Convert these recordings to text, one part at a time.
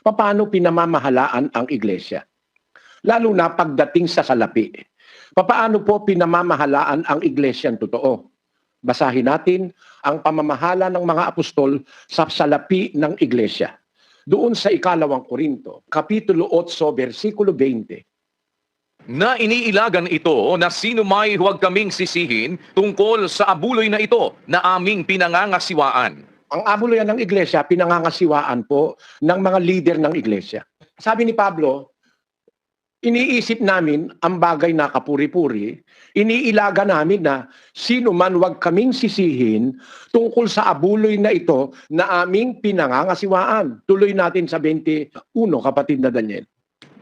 paano pinamamahalaan ang iglesia? Lalo na pagdating sa salapi. Paano po pinamamahalaan ang iglesyang totoo? Basahin natin ang pamamahala ng mga apostol sa salapi ng iglesia. Doon sa ikalawang Korinto, Kapitulo 8, versikulo 20. Na iniilagan ito na sino may huwag kaming sisihin tungkol sa abuloy na ito na aming pinangangasiwaan. Ang abuloyan ng iglesia, pinangangasiwaan po ng mga leader ng iglesia. Sabi ni Pablo, iniisip namin ang bagay na kapuri-puri, iniilaga namin na sino man huwag kaming sisihin tungkol sa abuloy na ito na aming pinangangasiwaan. Tuloy natin sa 21, kapatid na Daniel.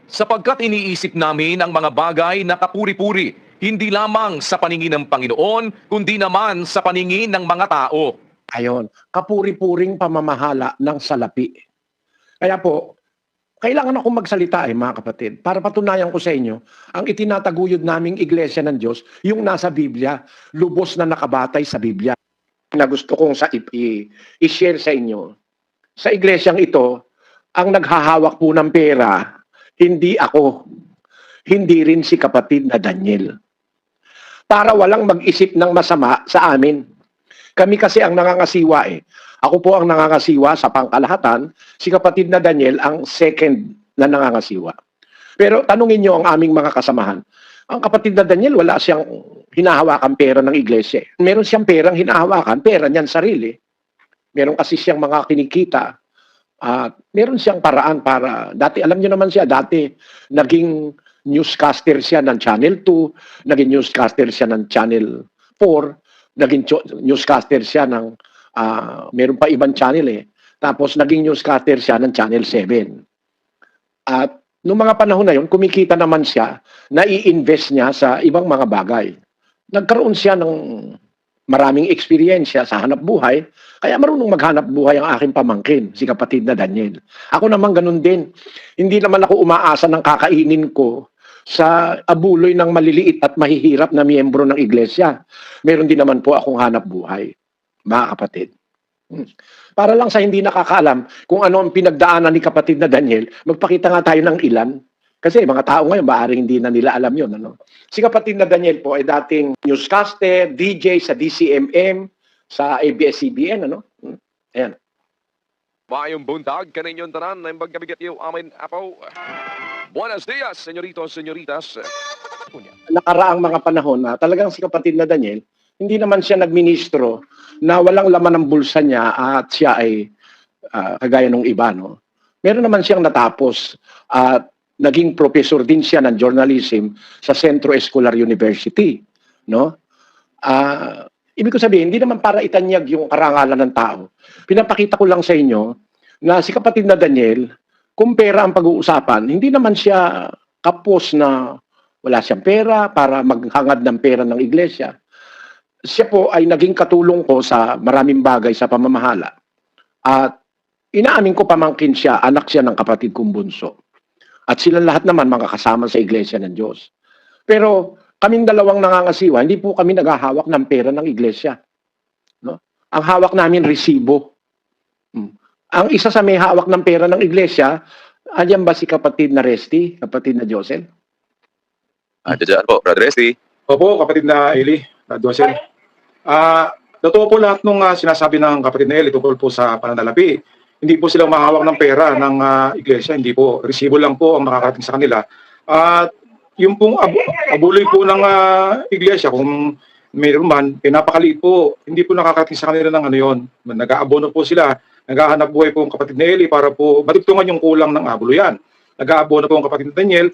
Sapagkat iniisip namin ang mga bagay na kapuri-puri, hindi lamang sa paningin ng Panginoon, kundi naman sa paningin ng mga tao. Ayon, kapuri-puring pamamahala ng salapi. Kaya po, kailangan akong magsalita mga kapatid, para patunayan ko sa inyo, ang itinataguyod naming iglesia ng Diyos, yung nasa Biblia, lubos na nakabatay sa Biblia. Na gusto kong i-share sa inyo. Sa iglesyang ito, ang naghahawak po ng pera, hindi ako, hindi rin si kapatid na Daniel. Para walang mag-isip ng masama sa amin. Kami kasi ang nangangasiwa Ako po ang nangangasiwa sa pangkalahatan, si kapatid na Daniel ang second na nangangasiwa. Pero tanungin niyo ang aming mga kasamahan. Ang kapatid na Daniel, wala siyang hinahawakan pera ng iglesia. Meron siyang perang hinahawakan, pera niyan sarili. Meron kasi siyang mga kinikita. At meron siyang paraan para, dati alam niyo naman siya, dati naging newscaster siya ng Channel 2, naging newscaster siya ng Channel 4, naging newscaster siya ng meron pa ibang channel Tapos naging newscaster siya ng Channel 7. At noong mga panahon na yun, kumikita naman siya na i-invest niya sa ibang mga bagay. Nagkaroon siya ng maraming eksperyensya sa hanap buhay, kaya marunong maghanap buhay ang aking pamangkin, si kapatid na Daniel. Ako naman ganun din. Hindi naman ako umaasa ng kakainin ko sa abuloy ng maliliit at mahihirap na miyembro ng iglesia. Meron din naman po akong hanap buhay, mga kapatid. Para lang sa hindi nakakaalam kung ano ang pinagdaanan ni kapatid na Daniel, magpakita nga tayo ng ilan. Kasi mga tao ngayon, maaaring hindi na nila alam yun. Si kapatid na Daniel po ay dating newscaster, DJ sa DCMM, sa ABS-CBN. Ayan. Mayong buntag, kaninyong tanan na magkabigat iyo amin apo. Buenos dias, señoritos, señoritas. Nakaraang mga panahon na talagang si kapatid na Daniel, hindi naman siya nagministro na walang laman ng bulsa niya at siya ay kagaya ng iba. Meron naman siyang natapos at naging professor din siya ng journalism sa Centro Escolar University. Ibig ko sabihin, hindi naman para itanyag yung karangalan ng tao. Pinapakita ko lang sa inyo na si kapatid na Daniel, kung pera ang pag-uusapan, hindi naman siya kapos na wala siyang pera para maghangad ng pera ng iglesia. Siya po ay naging katulong ko sa maraming bagay sa pamamahala. At inaamin ko pamangkin siya, anak siya ng kapatid kong bunso. At sila lahat naman mga kasama sa iglesia ng Diyos. Pero kaming dalawang nangangasiwa, hindi po kami naghahawak ng pera ng iglesia. Ang hawak namin, resibo. Ang isa sa may hawak ng pera ng iglesia, andyan ba si kapatid na Resty, kapatid na Josel? Diyan po, Brother Resty. Opo, kapatid na Eli, Josel. Totoo po lahat ng sinasabi ng kapatid na Eli tungkol po sa pananalapi. Hindi po silang mahawak ng pera ng iglesia, hindi po. Resibo lang po ang makakarating sa kanila. At yung pong abuloy po ng iglesia, kung mayroon man, pinapakaliit po, hindi po nakakarating sa kanila ng ano yun. Nag-aabono po sila, naghahanap buhay po ang kapatid na Eli para po matugtungan yung kulang ng abuloyan. Nag-aabono po ang kapatid na Daniel,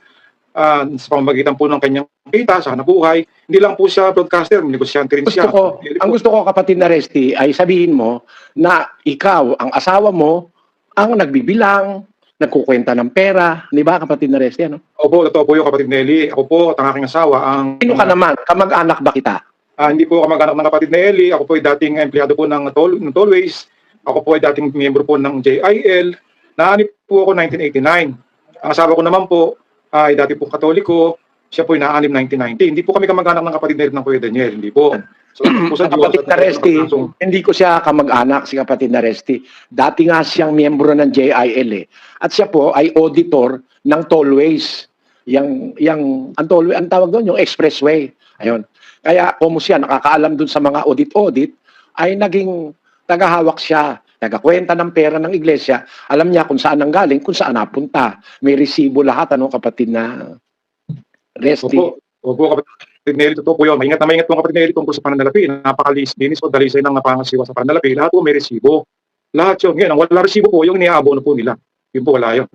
sa pamamagitan po ng kanyang kita sa hanap buhay. Hindi lang po siya broadcaster, negosyante rin siya. Ang gusto ko, kapatid na Resty, ay sabihin mo na ikaw, ang asawa mo, ang nagbibilang, nagkukwenta ng pera. Di ba, kapatid na Resty? Opo, totoo po yung kapatid na Eli. Ako po at ang aking asawa. Sino ka naman? Kamag-anak ba kita? Hindi po ako kamag-anak ng kapatid na Eli. Ako po ay dating empleyado po ng Tollways. Ako po ay dating miyembro po ng JIL. Naanip po ako 1989. Ang asawa ko naman po ay dati po Katoliko. Siya po ay naanim 1990. Hindi po kami kamag-anak ng kapatid na Eli ng Kuya Daniel. Hindi po. So, po sa Ang kapatid Diyos, na Resti, kasong- hindi ko siya kamag-anak, si kapatid na Resti. Dati nga siyang miyembro ng JIL eh. At siya po ay auditor ng tollways. Ang tollway, ang tawag doon, yung expressway. Ayun. Kaya kung siya nakakaalam doon sa mga audit-audit, ay naging tagahawak siya, tagakwenta ng pera ng iglesia. Alam niya kung saan ang galing, kung saan napunta. May resibo lahat, ano kapatid na Resti. Opo, kapatid Nelly, totoo po yun. Maingat na maingat po ang kapatid Nelly tungkol sa pananalapi. Napakalinis o dalisay ng pangasiwa sa pananalapi. Lahat po may resibo. Lahat yun. Ngayon, ang wala resibo po, yung niaabono po nila. Yun po, wala yun.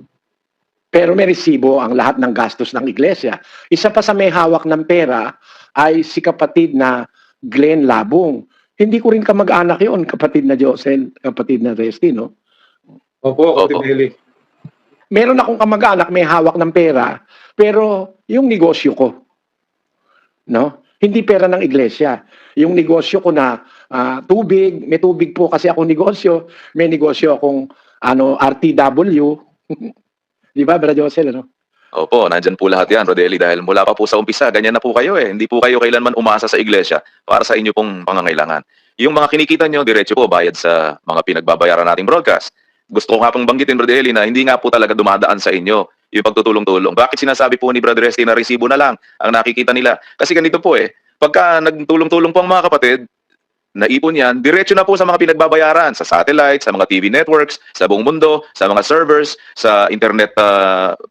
Pero may resibo ang lahat ng gastos ng iglesia. Isa pa sa may hawak ng pera ay si kapatid na Glenn Labong. Hindi ko rin kamag-anak yun, kapatid na Josel, kapatid na Resti, no? Opo, kapatid Opo. Nelly. Meron akong kamag-anak may hawak ng pera, pero yung negosyo ko, no? Hindi pera ng iglesia. Yung negosyo ko na tubig, may tubig po kasi ako negosyo, may negosyo akong RTW. Di ba, Brother Josel, ano? Opo, nandyan po lahat yan, Rodeli, dahil mula pa po sa umpisa, ganyan na po kayo eh. Hindi po kayo kailanman umasa sa iglesia para sa inyo pong pangangailangan. Yung mga kinikita nyo, diretso po bayad sa mga pinagbabayaran nating broadcast. Gusto ko nga pong banggitin, Brother Eli, na hindi nga po talaga dumadaan sa inyo yung pagtutulong-tulong. Bakit sinasabi po ni Brother Resti na resibo na lang ang nakikita nila? Kasi ganito po eh, pagka nagtulong-tulong po ang mga kapatid, naipon yan, diretso na po sa mga pinagbabayaran, sa satellite, sa mga TV networks, sa buong mundo, sa mga servers, sa internet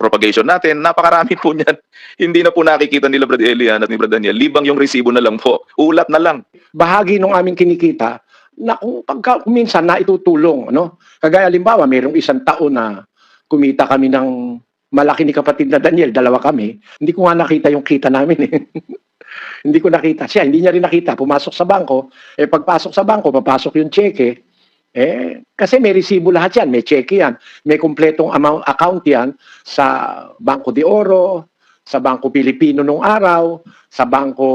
propagation natin. Napakarami po niyan. Hindi na po nakikita nila Brad Elian at ni Brad Daniel. Libang yung resibo na lang po. Ulat na lang. Bahagi ng aming kinikita na kung minsan na itutulong, ano? Kagaya halimbawa, mayroong isang taon na kumita kami ng malaki ni kapatid na Daniel, dalawa kami. Hindi ko nga nakita yung kita namin eh. Hindi ko nakita. Siya, hindi niya rin nakita. Pumasok sa bangko. Pagpasok sa bangko, papasok yung cheque. Kasi may resibo lahat yan. May cheque yan. May kumpletong account yan sa Bangko de Oro, sa Bangko Pilipino nung araw, sa Bangko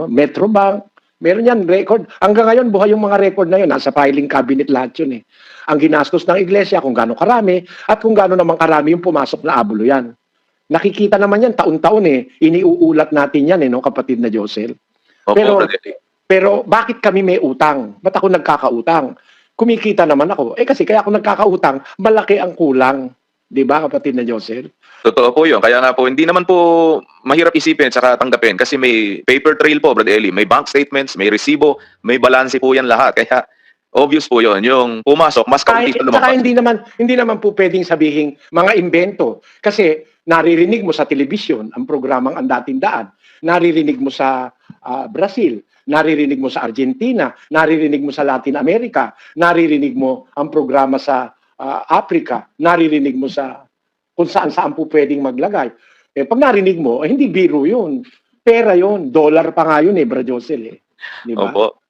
Metrobank. Meron yan, record. Hanggang ngayon, buhay yung mga record na yun. Nasa filing cabinet lahat yun eh. Ang ginastos ng iglesia, kung gaano karami, at kung gaano naman karami yung pumasok na abulo yan. Nakikita naman yan taon-taon eh. Iniuulat natin yan eh, no, kapatid na Josel. Opo, Pero- Brad Eli. Pero bakit kami may utang? Ba't ako nagkakautang? Kumikita naman ako. Kasi kaya ako nagkakautang, malaki ang kulang. Di ba, kapatid na Josel? Totoo po yun. Kaya nga po, hindi naman po mahirap isipin at saka tanggapin kasi may paper trail po, Brad Eli. May bank statements, may resibo, may balanse po yan lahat. Kaya obvious po yun. Yung pumasok, mas kaunti Saka sa lumabas. hindi naman po pwedeng sabihin mga invento. Kasi naririnig mo sa telebisyon ang programang Ang Dating Daan. Naririnig mo sa Brazil. Naririnig mo sa Argentina. Naririnig mo sa Latin America. Naririnig mo ang programa sa Africa. Naririnig mo sa kung saan po pwedeng maglagay. Pag narinig mo, hindi biro yun. Pera yun. Dollar pa nga yun Bro Josel Di ba? Opo.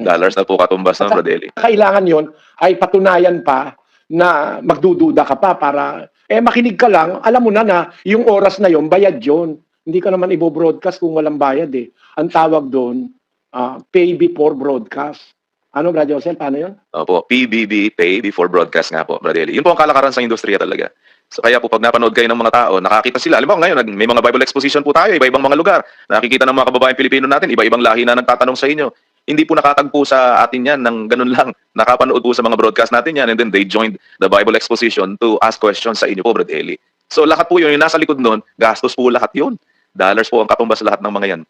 Dollars na po katumbas ng Brad Eli. Kailangan yon ay patunayan pa na magdududa ka pa para makinig ka lang, alam mo na yung oras na yon bayad yon. Hindi ka naman ibo-broadcast kung walang bayad eh. Ang tawag doon, pay before broadcast. Ano, Brad Josel, paano yon? Opo, PBB, pay before broadcast nga po, Brad Eli. Yun po ang kalakaran sa industriya talaga. So kaya po pag napanood kayo ng mga tao, nakakita sila. Alam mo ngayon, may mga Bible exposition po tayo, iba-ibang mga lugar. Nakikita ng mga kababayan Pilipino natin, iba-ibang lahi na nagtatanong sa inyo. Hindi po nakatagpo sa atin yan ng ganun lang. Nakapanood po sa mga broadcast natin yan and then they joined the Bible exposition to ask questions sa inyo po, Brad Eli. So lahat po yun, yung nasa likod nun, gastos po lahat yun. Dollars po ang katumbas lahat ng mga yan,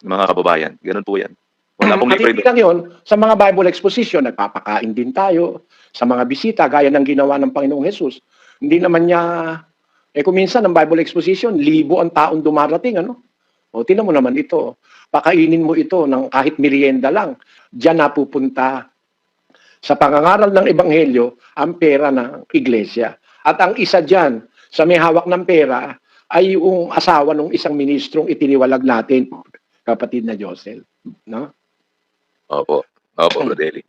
mga kababayan. Ganun po yan. Wala pong At libre. hindi lang yun, sa mga Bible exposition, nagpapakain din tayo sa mga bisita, gaya ng ginawa ng Panginoong Jesus. Hindi naman niya, kung minsan ng Bible exposition, 1,000 ang taong dumarating, ano? O, tinan mo naman ito. Pakainin mo ito ng kahit merienda lang. Diyan napupunta sa pangangaral ng Ebanghelyo ang pera ng iglesia. At ang isa diyan sa may hawak ng pera ay yung asawa ng isang ministrong itiniwalag natin, kapatid na Josel. No? Opo, opo, Brad Eli.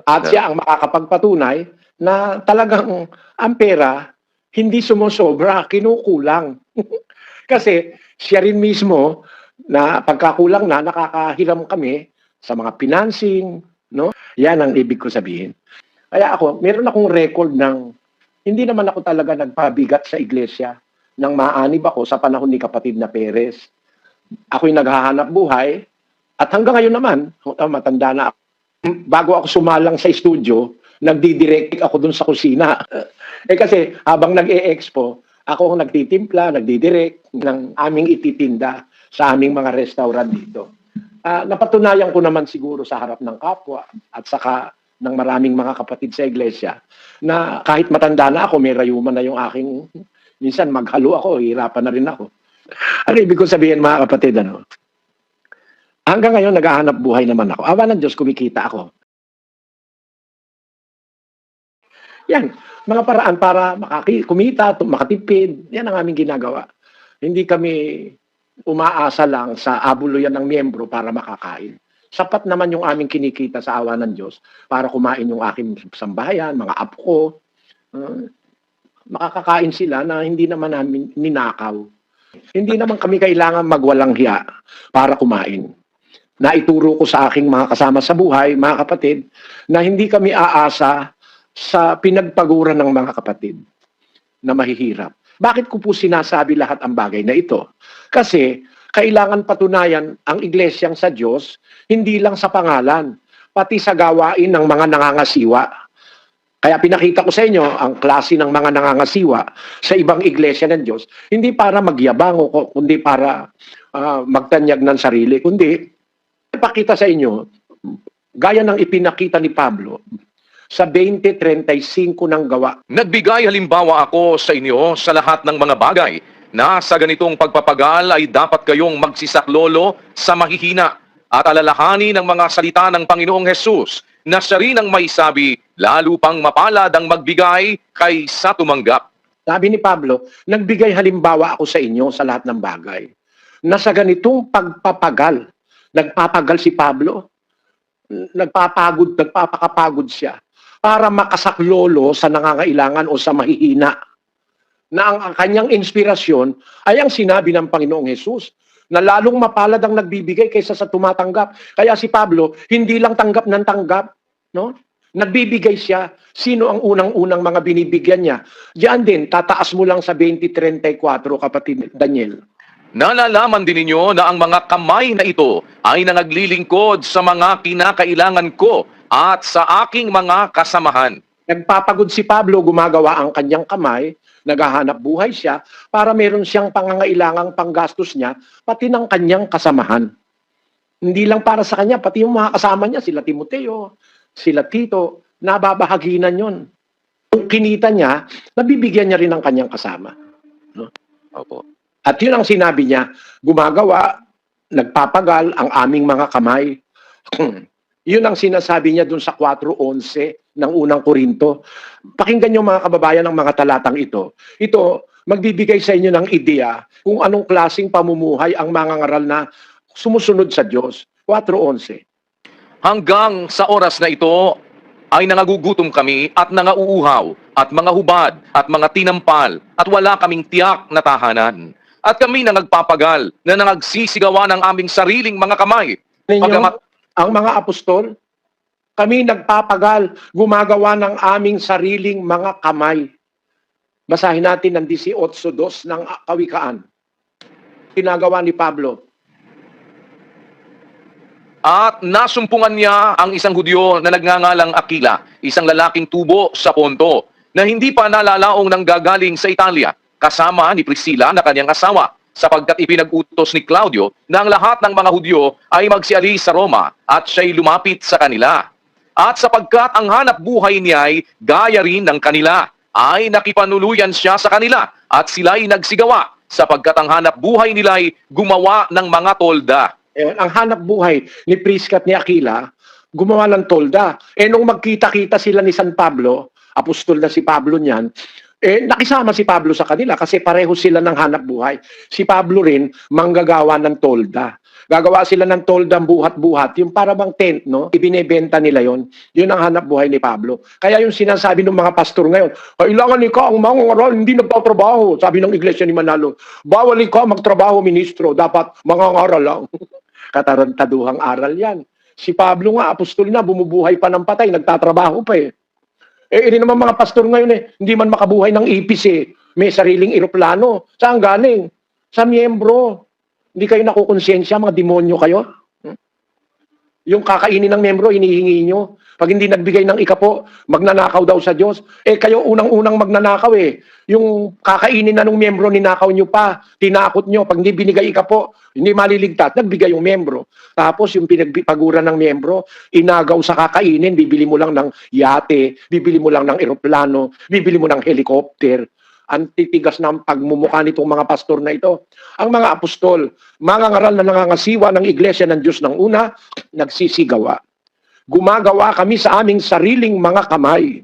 At siya ang makakapagpatunay na talagang ang pera hindi sumusobra, kinukulang. Kasi siya rin mismo na pagkakulang na nakakahiram kami sa mga financing, no? Yan ang ibig ko sabihin. Kaya ako, meron akong record ng hindi naman ako talaga nagpabigat sa iglesia nang maanib ako sa panahon ni kapatid na Perez. Ako'y naghahanap buhay At hanggang ngayon naman, matanda na ako. Bago ako sumalang sa studio, nagdidirect ako dun sa kusina. Kasi habang nag-e-expo, ako ang nagtitimpla, nagdidirect ng aming ititinda sa aming mga restaurant dito. Napatunayan ko naman siguro sa harap ng kapwa at saka ng maraming mga kapatid sa iglesia na kahit matanda na ako, may rayuman na yung aking, minsan maghalo ako, hirapan na rin ako. Ano ibig ko sabihin mga kapatid, ano? Hanggang ngayon, naghahanap buhay naman ako. Awa ng Diyos, kumikita ako. Yan, mga paraan para kumita, makatipid. Yan ang aming ginagawa. Hindi kami umaasa lang sa abuluyan ng miyembro para makakain. Sapat naman yung aming kinikita sa awa ng Diyos para kumain yung aking sambahayan, mga apo ko. Makakakain sila na hindi naman namin ninakaw. Hindi naman kami kailangan magwalang hiya para kumain. Naituro ko sa aking mga kasama sa buhay, mga kapatid, na hindi kami aasa sa pinagpaguran ng mga kapatid na mahihirap. Bakit ko po sinasabi lahat ang bagay na ito? Kasi kailangan patunayan ang iglesyang sa Diyos, hindi lang sa pangalan, pati sa gawain ng mga nangangasiwa. Kaya pinakita ko sa inyo ang klase ng mga nangangasiwa sa ibang iglesia ng Diyos, hindi para magyabang o kundi para magtanyag ng sarili, kundi ipakita sa inyo, gaya ng ipinakita ni Pablo sa 20:35 ng gawa. Nagbigay halimbawa ako sa inyo sa lahat ng mga bagay na sa ganitong pagpapagal ay dapat kayong magsisaklolo sa mahihina at alalahanin ang mga salita ng Panginoong Hesus na siya rin ang may sabi, lalo pang mapalad ang magbigay kaysa tumanggap. Sabi ni Pablo, nagbigay halimbawa ako sa inyo sa lahat ng bagay na sa ganitong pagpapagal, nagpapagal si Pablo, nagpapakapagod siya para makasaklolo sa nangangailangan o sa mahihina. Na ang kanyang inspirasyon ay ang sinabi ng Panginoong Hesus na lalong mapalad ang nagbibigay kaysa sa tumatanggap. Kaya si Pablo, hindi lang tanggap ng tanggap, no? Nagbibigay siya. Sino ang unang-unang mga binibigyan niya? Diyan din, tataas mo lang sa 20:34, kapatid Daniel. Nalalaman din ninyo na ang mga kamay na ito ay nangaglilingkod sa mga kinakailangan ko at sa aking mga kasamahan. Nagpapagod si Pablo, gumagawa ang kanyang kamay, naghahanap buhay siya para meron siyang pangangailangang panggastos niya, pati ng kanyang kasamahan. Hindi lang para sa kanya, pati yung mga kasama niya, sila Timoteo, sila Tito, nababahaginan yon. Kung kinita niya, nabibigyan niya rin ang kanyang kasama. No? Opo. At yun ang sinabi niya, gumagawa, nagpapagal ang aming mga kamay. Yun ang sinasabi niya dun sa 4:11 ng unang Korinto. Pakinggan niyo mga kababayan ng mga talatang ito. Ito, magbibigay sa inyo ng ideya kung anong klaseng pamumuhay ang mga ngaral na sumusunod sa Diyos. 4:11. Hanggang sa oras na ito ay nangagugutom kami at nangauuhaw at mga hubad at mga tinampal at wala kaming tiyak na tahanan. At kami na nagpapagal na nangagsisigawan ng aming sariling mga kamay. Pagamat Ang mga apostol, kami nagpapagal, gumagawa ng aming sariling mga kamay. Basahin natin ang 18:2 ng Kawikaan. Ginagawa ni Pablo. At nasumpungan niya ang isang Hudyo na nagngangalang Aquila, isang lalaking tubo sa Ponto, na hindi pa nalalaong nanggagaling sa Italia, kasama ni Priscilla na kanyang asawa, sapagkat ipinag-utos ni Claudio na ang lahat ng mga Hudyo ay magsialis sa Roma at siya'y lumapit sa kanila. At sapagkat ang hanap buhay niya ay gaya rin ng kanila, ay nakipanuluyan siya sa kanila at sila'y nagsigawa, sapagkat ang hanap buhay nila ay gumawa ng mga tolda. Ang hanap buhay ni Prisca at ni Aquila, gumawa ng tolda. Nung magkita-kita sila ni San Pablo, apostol na si Pablo niyan, nakisama si Pablo sa kanila kasi pareho sila ng hanap buhay. Si Pablo rin, manggagawa ng tolda. Gagawa sila ng tolda buhat-buhat, yung para bang tent, no? Ibinebenta nila yon. Yun ang hanap buhay ni Pablo. Kaya yung sinasabi ng mga pastor ngayon, kailangan ikaw ang mangangaral, hindi nagtatrabaho. Sabi ng iglesia ni Manalo, bawal ikaw magtrabaho, ministro, dapat mangangaral lang. Katarantaduhang aral yan. Si Pablo nga, apostol na, bumubuhay pa ng patay, nagtatrabaho pa eh. Iri naman mga pastor ngayon hindi man makabuhay ng ipis eh. May sariling eroplano. Saan galing? Sa miyembro. Hindi kayo nakukonsensya, mga demonyo kayo? Yung kakainin ng membro, hinihingi nyo. Pag hindi nagbigay ng ikapo, magnanakaw daw sa Diyos. Eh kayo unang-unang magnanakaw eh. Yung kakainin na ng membro, ninakaw nyo pa. Tinakot nyo. Pag hindi binigay ikapo, hindi maliligtas. Nagbigay yung membro. Tapos yung pinagpaguran ng membro, inagaw sa kakainin, bibili mo lang ng yate, bibili mo lang ng eroplano, bibili mo ng helicopter. Ang titigas ng pagmumukha nitong mga pastor na ito. Ang mga apostol, mga ngaral na nangangasiwa ng iglesia ng Diyos ng una, nagsisigawa. Gumagawa kami sa aming sariling mga kamay.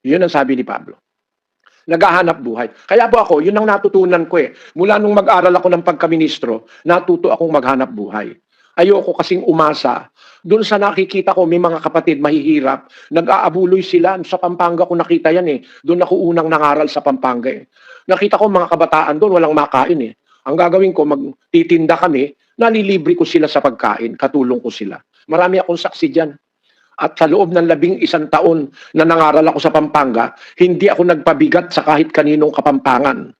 Yun ang sabi ni Pablo. Naghahanap buhay. Kaya po ako, yun ang natutunan ko eh. Mula nung mag-aral ako ng pagkaministro, natuto akong maghanap buhay. Ayoko kasing umasa. Doon sa nakikita ko, may mga kapatid mahihirap. Nag-aabuloy sila. Sa Pampanga ko nakita yan eh. Doon ako unang nangaral sa Pampanga eh. Nakita ko mga kabataan doon, walang makain eh. Ang gagawin ko, magtitinda kami, nalilibre ko sila sa pagkain, katulong ko sila. Marami akong saksi dyan. At sa loob ng 11 taon na nangaral ako sa Pampanga, hindi ako nagpabigat sa kahit kaninong Kapampangan.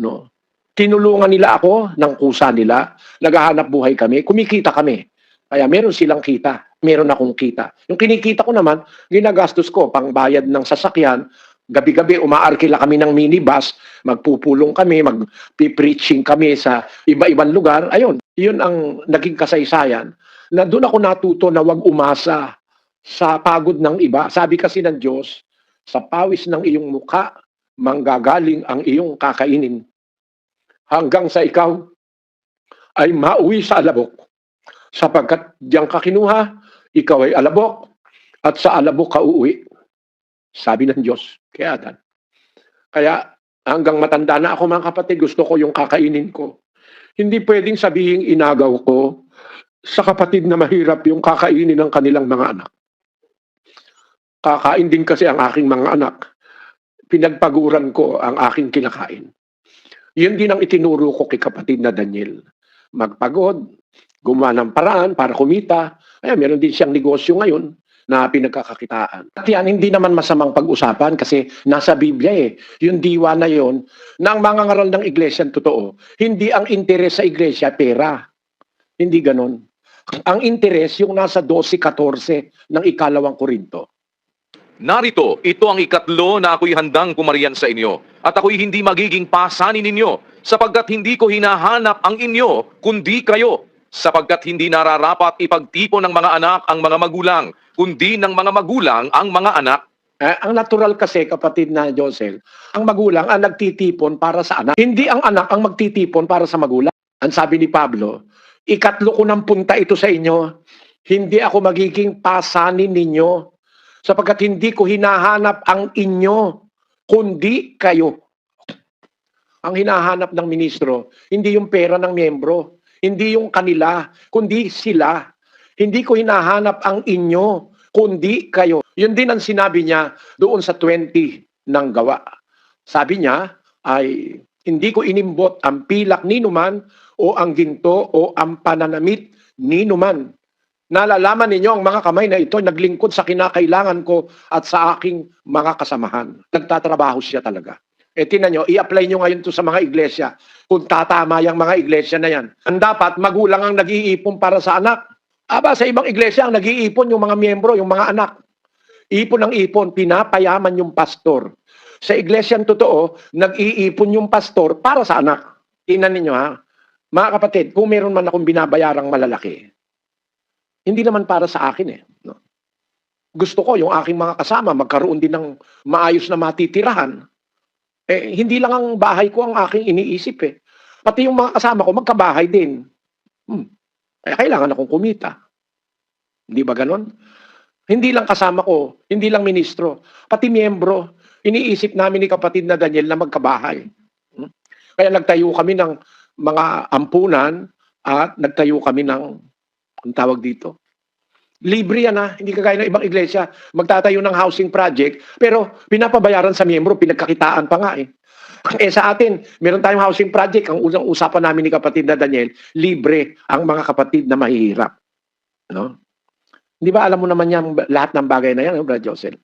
No? Tinulungan nila ako ng kusa nila, naghahanap buhay kami, kumikita kami. Kaya meron silang kita, meron akong kita. Yung kinikita ko naman, ginagastos ko, pangbayad ng sasakyan, gabi-gabi umaarkila kami ng minibus, magpupulong kami, magpipreaching kami sa iba-ibang lugar. Ayun, yun ang naging kasaysayan. Na doon ako natuto na wag umasa sa pagod ng iba. Sabi kasi ng Diyos, sa pawis ng iyong muka, manggagaling ang iyong kakainin. Hanggang sa ikaw ay mauwi sa alabok. Sapagkat diyan ka kinuha, ikaw ay alabok, at sa alabok ka uuwi. Sabi ng Diyos kay Adan. Kaya hanggang matanda na ako mga kapatid, gusto ko yung kakainin ko. Hindi pwedeng sabihin inagaw ko sa kapatid na mahirap yung kakainin ng kanilang mga anak. Kakain din kasi ang aking mga anak. Pinagpaguran ko ang aking kinakain. Yun din ang itinuro ko kay kapatid na Daniel. Magpagod, gumawa ng paraan para kumita. Ay, meron din siyang negosyo ngayon na pinagkakakitaan. At yan, hindi naman masamang pag-usapan kasi nasa Biblia eh. Yung diwa na yon na ang mga ngaral ng iglesia totoo. Hindi ang interes sa iglesia, pera. Hindi ganon. Ang interes yung nasa 12-14 ng ikalawang Korinto. Narito, ito ang ikatlo na ako'y handang pumarian sa inyo, at ako'y hindi magiging pasanin ninyo, sapagkat hindi ko hinahanap ang inyo, kundi kayo, sapagkat hindi nararapat ipagtipon ng mga anak ang mga magulang, kundi ng mga magulang ang mga anak. Ang natural kasi, kapatid na Josel, ang magulang ang nagtitipon para sa anak. Hindi ang anak ang magtitipon para sa magulang. Ang sabi ni Pablo, ikatlo ko ng punta ito sa inyo, hindi ako magiging pasanin ninyo, sapagkat hindi ko hinahanap ang inyo, kundi kayo. Ang hinahanap ng ministro, hindi yung pera ng miyembro, hindi yung kanila, kundi sila. Hindi ko hinahanap ang inyo, kundi kayo. Yun din ang sinabi niya doon sa 20 ng gawa. Sabi niya ay, hindi ko inimbot ang pilak ni numan o ang ginto o ang pananamit ni numan. Nalalaman ninyo ang mga kamay na ito naglingkod sa kinakailangan ko at sa aking mga kasamahan. Nagtatrabaho siya talaga. E tinan nyo, i-apply nyo ngayon to sa mga iglesia. Kung tatama yung mga iglesia na yan. Ang dapat, magulang ang nag-iipon para sa anak. Aba, sa ibang iglesia, ang nag-iipon yung mga miyembro, yung mga anak. Ipon ng ipon, pinapayaman yung pastor. Sa iglesia totoo, nag-iipon yung pastor para sa anak. Tinan ninyo ha. Mga kapatid, kung meron man akong binabayarang malalaki, hindi naman para sa akin eh. No? Gusto ko yung aking mga kasama magkaroon din ng maayos na matitirahan. Eh, hindi lang ang bahay ko ang aking iniisip eh. Pati yung mga kasama ko magkabahay din. Kaya kailangan akong kumita. Hindi ba ganon? Hindi lang kasama ko, hindi lang ministro, pati miyembro. Iniisip namin ni kapatid na Daniel na magkabahay. Kaya nagtayo kami ng mga ampunan at nagtayo kami ng ang tawag dito. Libre yan ha, hindi kagaya ng ibang iglesia. Magtatayo ng housing project, pero pinapabayaran sa miyembro, pinagkakitaan pa nga eh. Eh sa atin, meron tayong housing project, ang unang usapan namin ni kapatid na Daniel, libre ang mga kapatid na mahihirap. No? Hindi ba alam mo naman yan, lahat ng bagay na yan, no, Brad Josel?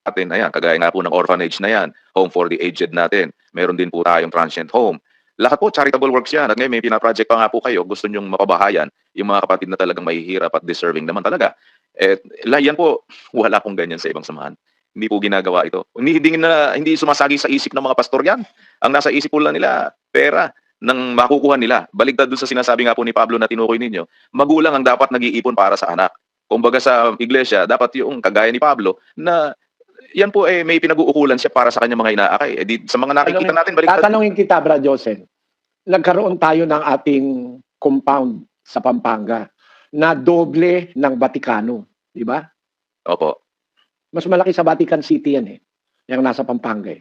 Atin, ayan, kagaya nga po ng orphanage na yan, home for the aged natin. Meron din po tayong transient home. Lahat po charitable works yan. At ngayon may pinaproject pa nga po kayo. Gusto nyong mapabahayan yung mga kapatid na talagang mahihirap at deserving naman talaga. Eh, yan po, wala pong ganyan sa ibang samahan. Hindi po ginagawa ito. Hindi sumasagi sa isip ng mga pastor yan. Ang nasa isip po lang nila, pera ng makukuha nila. Baligtad dun sa sinasabi nga po ni Pablo na tinukoy ninyo, magulang ang dapat nag-iipon para sa anak. Kumbaga sa iglesia, dapat yung kagaya ni Pablo na yan po may pinag-uukulan siya para sa kanyang mga inaakay. Sa mga nakikita natin, baligtad. Tatanungin kita, Brad Joseph. Nagkaroon tayo ng ating compound sa Pampanga na doble ng Vaticano. Di ba? Opo. Mas malaki sa Vatican City yan yung nasa Pampanga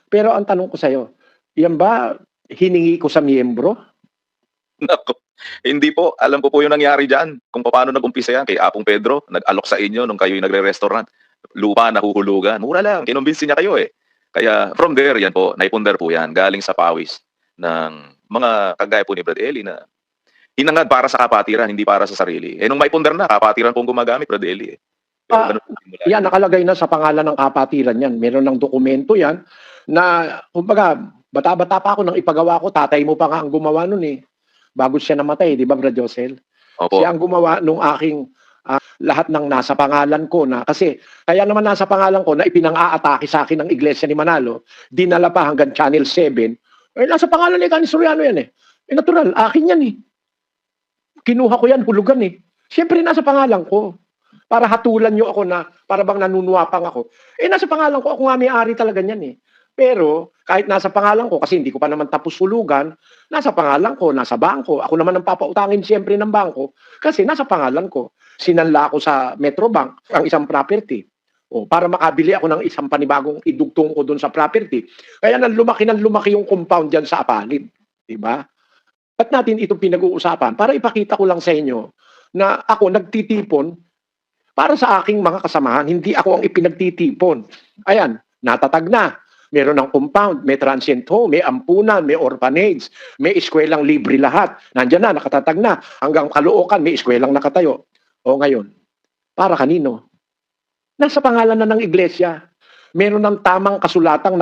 Pero ang tanong ko sa'yo, yan ba hiningi ko sa miyembro? Nako. Hindi po. Alam ko po yung nangyari dyan. Kung paano nag-umpisa yan kay Apong Pedro, nag-alok sa inyo nung kayo'y nagre-restaurant. Lupa, nahuhulugan. Mura lang. Kinumbinsin niya kayo Kaya from there, yan po, naipundar po yan. Galing sa pawis ng mga kagaya po ni Brad Eli na hinangad para sa kapatiran, hindi para sa sarili. Nung maipundar na, kapatiran pong gumagamit, Brad Eli Yan, nakalagay na sa pangalan ng kapatiran yan. Meron ng dokumento yan na, kumbaga, bata-bata pa ako nang ipagawa ko, tatay mo pa nga ang gumawa nun bago siya namatay, di ba, Brad Josel? Opo. Siya ang gumawa nung aking lahat ng nasa pangalan ko na, kasi kaya naman nasa pangalan ko na ipinang-aatake sa akin ng Iglesia ni Manalo, dinala pa hanggang Channel 7, nasa pangalan ni Canis Soriano yan natural, akin yan Kinuha ko yan, hulugan Siyempre nasa pangalan ko. Para hatulan nyo ako na, para bang nanunuwapang ako. Nasa pangalan ko, ako nga may-ari talaga niyan Pero, kahit nasa pangalan ko, kasi hindi ko pa naman tapos hulugan, nasa pangalan ko, nasa bangko. Ako naman ang papautangin siyempre ng bangko, kasi nasa pangalan ko. Sinanla ako sa Metrobank, ang isang property. Para makabili ako ng isang panibagong idugtong ko doon sa property. Kaya nang lumaki yung compound dyan sa Apalid. Diba? At natin itong pinag-uusapan, para ipakita ko lang sa inyo, na ako nagtitipon para sa aking mga kasamahan, hindi ako ang ipinagtitipon. Ayan, natatag na. Meron ng compound, may transient home, may ampunan, may orphanage, may eskwelang libre lahat. Nandiyan na, nakatatag na. Hanggang Caloocan, may eskwelang nakatayo. Ngayon, para kanino? Nasa pangalan na ng iglesia. Meron ng tamang kasulatang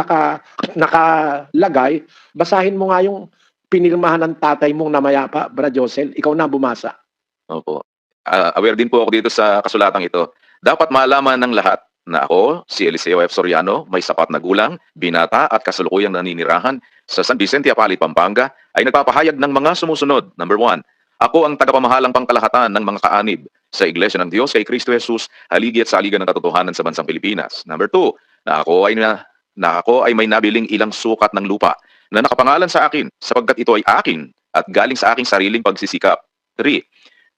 nakalagay. Basahin mo nga yung pinirmahan ng tatay mong namayapa, Brad Josel. Ikaw na bumasa. Opo. Aware din po ako dito sa kasulatang ito. Dapat malaman ng lahat na ako, si Eliseo F. Soriano, may sapat na gulang, binata at kasalukuyang naninirahan sa San Vicente, Apalid, Pampanga, ay nagpapahayag ng mga sumusunod. Number 1, ako ang tagapamahalang pangkalahatan ng mga kaanib sa Iglesia ng Diyos kay Kristo Jesus, haligi at saligan ng katotohanan sa bansang Pilipinas. Number 2, na ako ay may nabiling ilang sukat ng lupa na nakapangalan sa akin sapagkat ito ay akin at galing sa aking sariling pagsisikap. 3,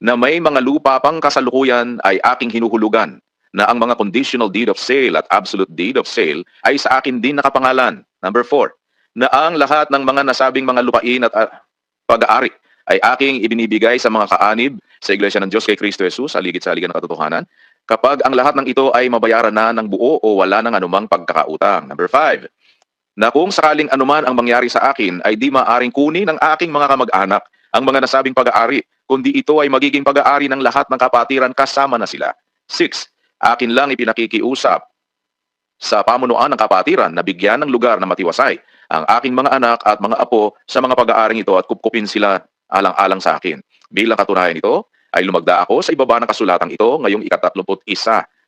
na may mga lupa pang kasalukuyan ay aking hinuhulugan na ang mga conditional deed of sale at absolute deed of sale ay sa akin din nakapangalan. Number 4, na ang lahat ng mga nasabing mga lupain at pag-aari ay aking ibinibigay sa mga kaanib sa Iglesia ng Diyos kay Kristo Jesus, aligid sa aligan ng katotohanan, kapag ang lahat ng ito ay mabayaran na ng buo o wala ng anumang pagkakautang. Number 5, na kung sakaling anuman ang mangyari sa akin ay di maaring kunin ng aking mga kamag-anak ang mga nasabing pag-aari, kundi ito ay magiging pag-aari ng lahat ng kapatiran kasama na sila. 6, akin lang ipinakikiusap sa pamunuan ng kapatiran na bigyan ng lugar na matiwasay ang aking mga anak at mga apo sa mga pag-aaring ito at kupkupin sila alang-alang sa akin. Bilang katunayan ito, ay lumagda ako sa ibaba ng kasulatang ito ngayong ika-31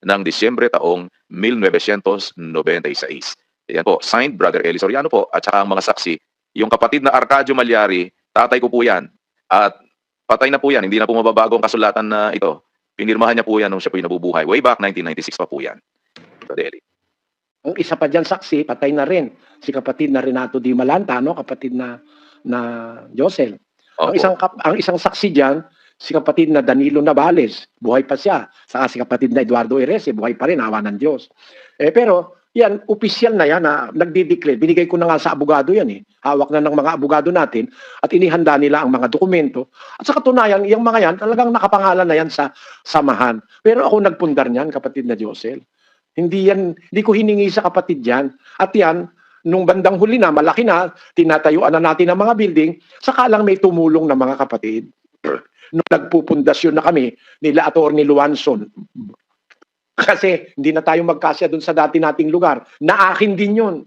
ng Disyembre taong 1996. Yan po, signed Brother Eli Soriano po at saka ang mga saksi. Yung kapatid na Arcadio Malyari, tatay ko po yan. At patay na po yan, hindi na po mababago ang kasulatan na ito. Pinirmahan niya po yan nung siya po yung nabubuhay. Way back 1996 pa po yan. Brother Eli. Ang isa pa dyan saksi, patay na rin. Si kapatid na Renato Di Malanta, kapatid na Josel. Opo. Ang isang saksi dyan, si kapatid na Danilo Navales, buhay pa siya. Saka si kapatid na Eduardo Erese, buhay pa rin, awa ng Diyos. Pero, yan, opisyal na yan na nagdi-declare. Binigay ko na nga sa abogado yan Hawak na ng mga abogado natin at inihanda nila ang mga dokumento. At sa katunayan, yung mga yan, talagang nakapangalan na yan sa samahan. Pero ako nagpundar niyan, kapatid na Josel. Hindi ko hiningi sa kapatid yan. At yan, nung bandang huli na, malaki na, tinatayuan na natin ang mga building, saka lang may tumulong na mga kapatid. Nung nagpupundasyon na kami, nila Atty. Luanson, kasi hindi na tayo magkasya doon sa dati nating lugar, na akin din yun.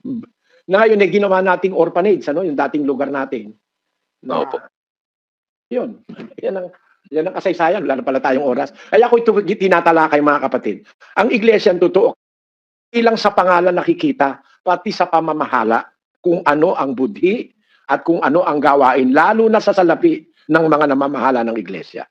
Na ngayon ay ginawa nating orphanage, ano, yung dating lugar natin. Na, Opo. yun. Yan ang kasaysayan. Wala na pala tayong oras. Kaya ko ito tinatalakay, mga kapatid. Ang iglesia, ang totoo, ilang sa pangalan nakikita, pati sa pamamahala, kung ano ang budhi at kung ano ang gawain, lalo na sa salapi ng mga namamahala ng iglesia.